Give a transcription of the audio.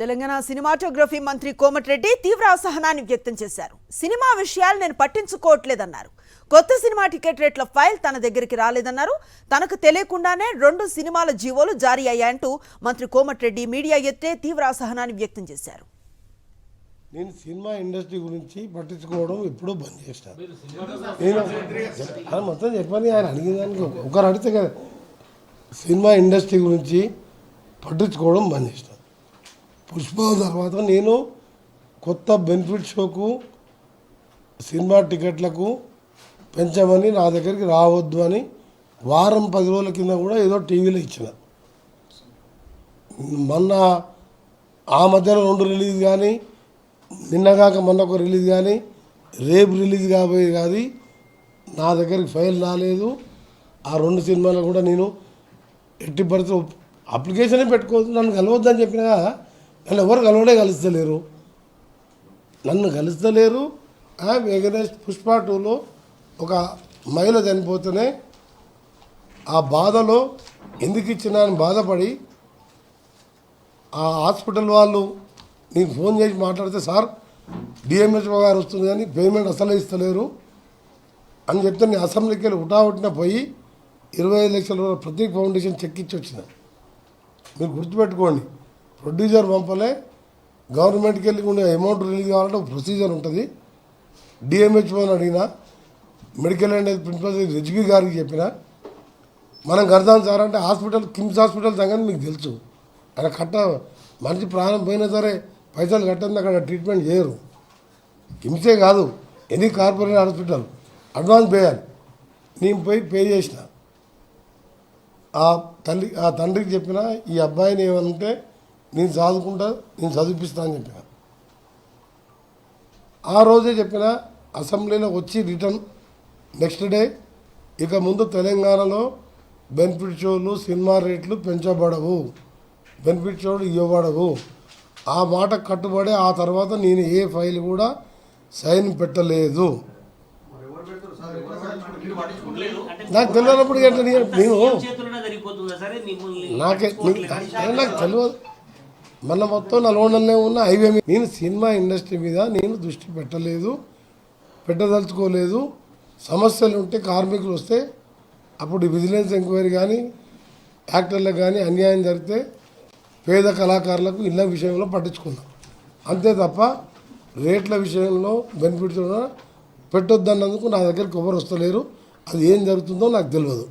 Telangana cinematography మంత్రి కోమటిరెడ్డి తీవ్ర అసహనాన్ని వ్యక్తం చేశారు. సినిమా విషయాలు నేను పట్టించుకోవట్లేదన్నారు. కొత్త సినిమా టికెట్ రేట్ల ఫైల్ తన దగ్గరికి రాలేదన్నారు. తనకు తెలియకుండానే 2 సినిమాల జీవోలు జారీ అయ్యాయంటూ మంత్రి కోమటిరెడ్డి మీడియా ఎత్తే తీవ్ర అసహనాన్ని వ్యక్తం చేశారు. నేను సినిమా ఇండస్ట్రీ గురించి పట్టించుకోవడం ఎప్పుడూ బంద్ చేస్తాను. నేను మొత్తం చెప్పని ఆయన అడిగేదానికి ఒకరు అడిగితే కదా, సినిమా ఇండస్ట్రీ గురించి పట్టించుకోవడం బంద్ చేస్తాను. పుష్ప తర్వాత నేను కొత్త బెనిఫిట్ షోకు సినిమా టికెట్లకు పెంచమని నా దగ్గరికి రావద్దు అని వారం 10 రోజుల కింద కూడా ఏదో టీవీలో ఇచ్చిన. మొన్న ఆ మధ్యలో 2 రిలీజ్ కానీ, నిన్నగాక మొన్న ఒక రిలీజ్ కానీ, రేపు రిలీజ్ కాబోయే కాదు నా దగ్గరికి ఫైల్ రాలేదు. ఆ 2 సినిమాలు కూడా నేను ఎట్టి పరిస్థితుల్లో అప్లికేషనే పెట్టుకోవద్దు, నన్ను కలవద్దని చెప్పినా నన్ను ఎవరు కలుస్తలేరు. వెంకటేష్ పుష్ప 2లో ఒక మహిళ చనిపోతేనే ఆ బాధలో ఎందుకు ఇచ్చినా అని బాధపడి ఆ హాస్పిటల్ వాళ్ళు నేను ఫోన్ చేసి మాట్లాడితే, సార్ డిఎంహెచ్ఓ గారు వస్తుంది కానీ పేమెంట్ అసలే ఇస్తలేరు అని చెప్తే నేను అసెంబ్లీకి వెళ్ళి హుటాహుటిన పోయి 25 లక్షల రూపాయల ప్రతీక్ ఫౌండేషన్ చెక్ ఇచ్చి వచ్చిన. మీరు గుర్తుపెట్టుకోండి, ప్రొడ్యూసర్ పంపలే, గవర్నమెంట్కి వెళ్ళి ఉండే అమౌంట్ రిలీజ్ కావాలంటే ఒక ప్రొసీజర్ ఉంటుంది. డిఎంహెచ్ఓని అడిగినా, మెడికల్ అండ్ ప్రిన్సిపల్ హెచ్బి గారికి చెప్పిన, మనం కడతాం సార్ అంటే హాస్పిటల్ కిమ్స్ హాస్పిటల్ సంగతి మీకు తెలుసు. ఆయన మనిషి ప్రాణం పోయినా సరే పైసలు కట్టండి, అక్కడ ట్రీట్మెంట్ చేయరు. కిమ్సే కాదు, ఎనీ కార్పొరేట్ హాస్పిటల్ అడ్వాన్స్ పేయాలి. నేను పోయి పే చేసిన. ఆ తండ్రికి చెప్పిన, ఈ అబ్బాయిని ఏమంటే నేను చదివిపిస్తా అని చెప్పిన. ఆ రోజే చెప్పిన, అసెంబ్లీలో వచ్చి రిటర్న్ నెక్స్ట్ డే, ఇక ముందు తెలంగాణలో బెనిఫిట్ షోలు సినిమా రేట్లు పెంచబడవు, బెనిఫిట్ షోలు ఇవ్వబడవు. ఆ మాట కట్టుబడి ఆ తర్వాత నేను ఏ ఫైల్ కూడా సైన్ పెట్టలేదు. నాకు తెలియనప్పుడు నాకు తెలియదు. మన మొత్తం నల్గొండలోనే ఉన్న హైవే మీద నేను సినిమా ఇండస్ట్రీ మీద నేను దృష్టి పెట్టదలుచుకోలేదు. సమస్యలు ఉంటే కార్మికులు వస్తే అప్పుడు విజిలెన్స్ ఎంక్వైరీ కానీ, యాక్టర్లకు కానీ అన్యాయం జరిగితే పేద కళాకారులకు ఇళ్ళ విషయంలో పట్టించుకుందాం అంతే తప్ప రేట్ల విషయంలో బెనిఫిట్స్ పెట్టొద్దన్నందుకు నా దగ్గరికి ఎవరు వస్తలేరు. అది ఏం జరుగుతుందో నాకు తెలియదు.